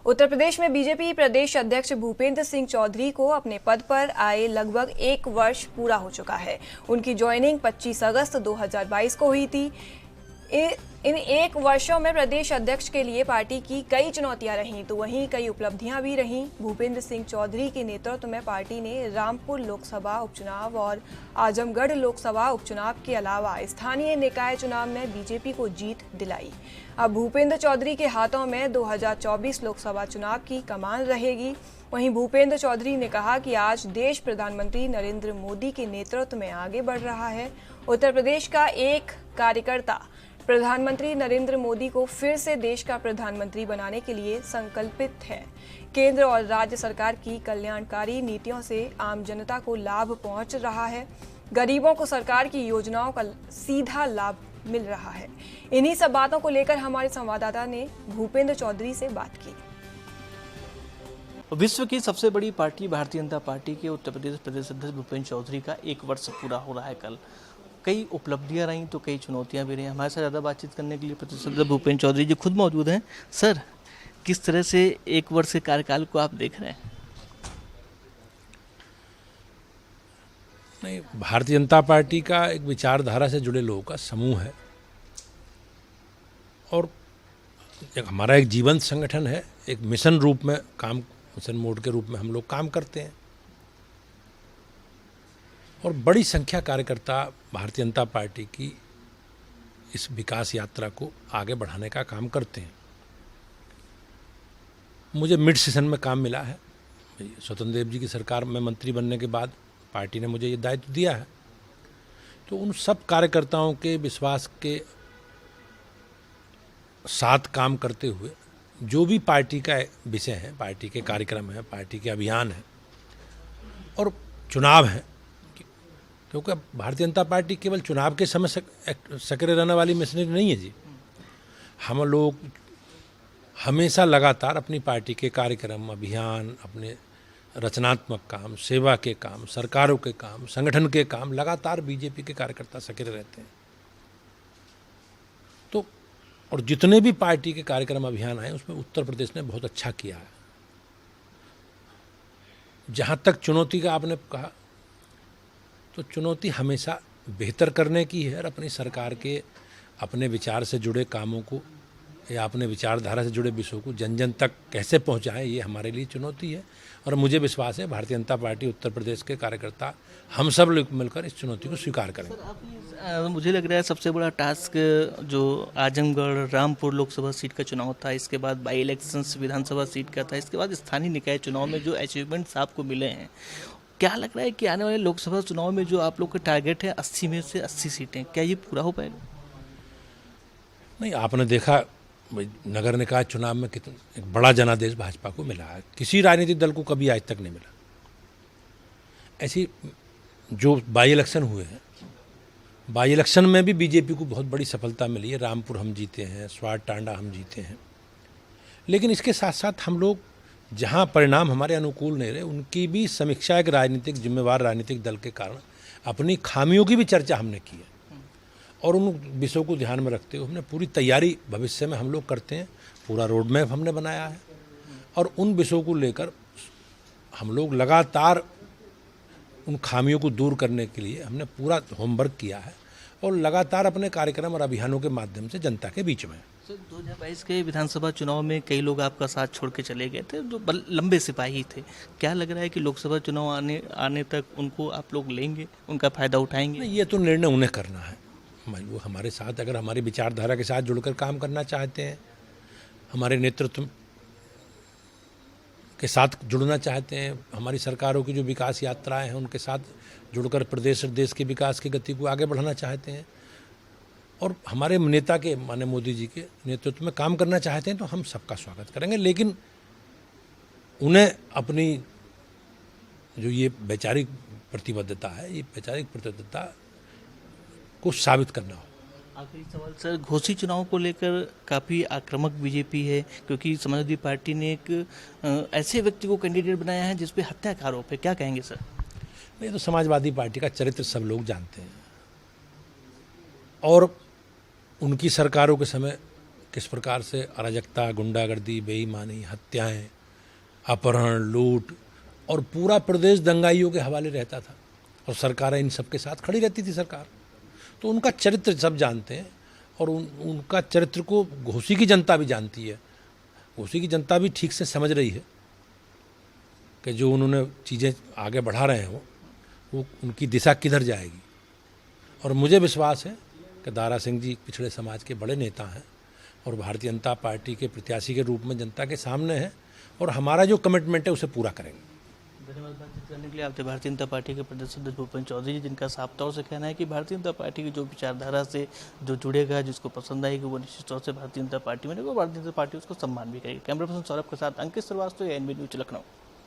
उत्तर प्रदेश में बीजेपी प्रदेश अध्यक्ष भूपेंद्र सिंह चौधरी को अपने पद पर आए लगभग 1 वर्ष पूरा हो चुका है। उनकी ज्वाइनिंग 25 अगस्त 2022 को हुई थी। इन 1 वर्षों में प्रदेश अध्यक्ष के लिए पार्टी की कई चुनौतियां रहीं, तो वहीं कई उपलब्धियां भी रहीं। भूपेंद्र सिंह चौधरी के नेतृत्व में पार्टी ने रामपुर लोकसभा उपचुनाव और आजमगढ़ लोकसभा उपचुनाव के अलावा स्थानीय निकाय चुनाव में बीजेपी को जीत दिलाई। अब भूपेंद्र चौधरी के हाथों में 2024 लोकसभा चुनाव की कमान रहेगी। वहीं भूपेंद्र चौधरी ने कहा कि आज देश प्रधानमंत्री नरेंद्र मोदी के नेतृत्व में आगे बढ़ रहा है। उत्तर प्रदेश का एक कार्यकर्ता प्रधानमंत्री नरेंद्र मोदी को फिर से देश का प्रधानमंत्री बनाने के लिए संकल्पित है। केंद्र और राज्य सरकार की कल्याणकारी नीतियों से आम जनता को लाभ पहुंच रहा है। गरीबों को सरकार की योजनाओं का सीधा लाभ मिल रहा है। इन्हीं सब बातों को लेकर हमारे संवाददाता ने भूपेंद्र चौधरी से बात की। विश्व की सबसे बड़ी पार्टी भारतीय जनता पार्टी के उत्तर प्रदेश प्रदेश अध्यक्ष भूपेंद्र चौधरी का 1 वर्ष पूरा हो रहा है कल। कई उपलब्धियां रहीं तो कई चुनौतियां भी रही। हमारे साथ ज़्यादा बातचीत करने के लिए प्रदेश अध्यक्ष भूपेंद्र चौधरी जी खुद मौजूद हैं। सर, किस तरह से 1 वर्ष के कार्यकाल को आप देख रहे हैं? नहीं, भारतीय जनता पार्टी का एक विचारधारा से जुड़े लोगों का समूह है और हमारा एक जीवंत संगठन है। एक मिशन रूप में मिशन मोड के रूप में हम लोग काम करते हैं और बड़ी संख्या कार्यकर्ता भारतीय जनता पार्टी की इस विकास यात्रा को आगे बढ़ाने का काम करते हैं। मुझे मिड सेशन में काम मिला है। स्वतंत्र देव जी की सरकार में मंत्री बनने के बाद पार्टी ने मुझे ये दायित्व दिया है, तो उन सब कार्यकर्ताओं के विश्वास के साथ काम करते हुए जो भी पार्टी का विषय है, पार्टी के कार्यक्रम है, पार्टी के अभियान है और चुनाव है, क्योंकि भारतीय जनता पार्टी केवल चुनाव के समय सक्रिय रहने वाली मशीनरी नहीं है जी। हम लोग हमेशा लगातार अपनी पार्टी के कार्यक्रम, अभियान, अपने रचनात्मक काम, सेवा के काम, सरकारों के काम, संगठन के काम, लगातार बीजेपी के कार्यकर्ता सक्रिय रहते हैं। तो और जितने भी पार्टी के कार्यक्रम अभियान आए उसमें उत्तर प्रदेश ने बहुत अच्छा किया है। जहाँ तक चुनौती का आपने कहा, तो चुनौती हमेशा बेहतर करने की है और अपनी सरकार के अपने विचार से जुड़े कामों को या अपने विचारधारा से जुड़े विषयों को जन जन तक कैसे पहुंचाएं, ये हमारे लिए चुनौती है। और मुझे विश्वास है भारतीय जनता पार्टी उत्तर प्रदेश के कार्यकर्ता हम सब लोग मिलकर इस चुनौती को स्वीकार करेंगे। मुझे लग रहा है सबसे बड़ा टास्क जो आजमगढ़ रामपुर लोकसभा सीट का चुनाव था, इसके बाद बाई इलेक्शंस विधानसभा सीट का था, इसके बाद स्थानीय निकाय चुनाव में जो अचीवमेंट्स आपको मिले हैं, क्या लग रहा है कि आने वाले लोकसभा चुनाव में जो आप लोग का टारगेट है 80 में से 80 सीटें, क्या ये पूरा हो पाएगा? नहीं, आपने देखा नगर निकाय चुनाव में कितना एक बड़ा जनादेश भाजपा को मिला है। किसी राजनीतिक दल को कभी आज तक नहीं मिला। ऐसी जो बाई इलेक्शन हुए हैं, बाई इलेक्शन में भी बीजेपी को बहुत बड़ी सफलता मिली है। रामपुर हम जीते हैं, स्वार टांडा हम जीते हैं। लेकिन इसके साथ साथ हम लोग जहां परिणाम हमारे अनुकूल नहीं रहे, उनकी भी समीक्षा एक राजनीतिक जिम्मेवार राजनीतिक दल के कारण अपनी खामियों की भी चर्चा हमने की है और उन विषयों को ध्यान में रखते हुए हमने पूरी तैयारी भविष्य में हम लोग करते हैं। पूरा रोड मैप हमने बनाया है और उन विषयों को लेकर हम लोग लगातार उन खामियों को दूर करने के लिए हमने पूरा होमवर्क किया है और लगातार अपने कार्यक्रम और अभियानों के माध्यम से जनता के बीच में। 2022 के विधानसभा चुनाव में कई लोग आपका साथ छोड़ के चले गए थे जो लंबे सिपाही थे। क्या लग रहा है कि लोकसभा चुनाव आने तक उनको आप लोग लेंगे, उनका फायदा उठाएंगे? ये तो निर्णय उन्हें करना है। वो हमारे साथ अगर हमारी विचारधारा के साथ जुड़कर काम करना चाहते हैं, हमारे नेतृत्व के साथ जुड़ना चाहते हैं, हमारी सरकारों की जो विकास यात्राएं हैं उनके साथ जुड़कर प्रदेश और देश के विकास की गति को आगे बढ़ाना चाहते हैं और हमारे नेता के माननीय मोदी जी के नेतृत्व में काम करना चाहते हैं, तो हम सबका स्वागत करेंगे। लेकिन उन्हें अपनी जो ये वैचारिक प्रतिबद्धता है, ये वैचारिक प्रतिबद्धता को साबित करना हो। आखिरी सवाल सर, घोषी चुनाव को लेकर काफ़ी आक्रामक बीजेपी है, क्योंकि समाजवादी पार्टी ने एक ऐसे व्यक्ति को कैंडिडेट बनाया है जिस पे हत्या का आरोप है। क्या कहेंगे सर? नहीं, तो समाजवादी पार्टी का चरित्र सब लोग जानते हैं और उनकी सरकारों के समय किस प्रकार से अराजकता, गुंडागर्दी, बेईमानी, हत्याएं, अपहरण, लूट और पूरा प्रदेश दंगाइयों के हवाले रहता था और सरकारें इन सब के साथ खड़ी रहती थी सरकार। तो उनका चरित्र सब जानते हैं और उनका चरित्र को घोसी की जनता भी जानती है। घोसी की जनता भी ठीक से समझ रही है कि जो उन्होंने चीज़ें आगे बढ़ा रहे हैं वो उनकी दिशा किधर जाएगी। और मुझे विश्वास है कि दारा सिंह जी पिछड़े समाज के बड़े नेता हैं और भारतीय जनता पार्टी के प्रत्याशी के रूप में जनता के सामने हैं और हमारा जो कमिटमेंट है उसे पूरा करेंगे। धन्यवाद बातचीत करने के लिए। आप भारतीय जनता पार्टी के प्रदेश अध्यक्ष भूपेंद्र चौधरी जी, जिनका साफ तौर से कहना है कि भारतीय जनता पार्टी की जो विचारधारा से जो जुड़ेगा, जिसको पसंद आएगी, वो निश्चित तौर से भारतीय जनता पार्टी में रहेगा और भारतीय जनता पार्टी उसको सम्मान भी करेगी। कैमरा पर्सन सौरभ के साथ अंकित श्रीवास्तव, एनबी न्यूज, लखनऊ।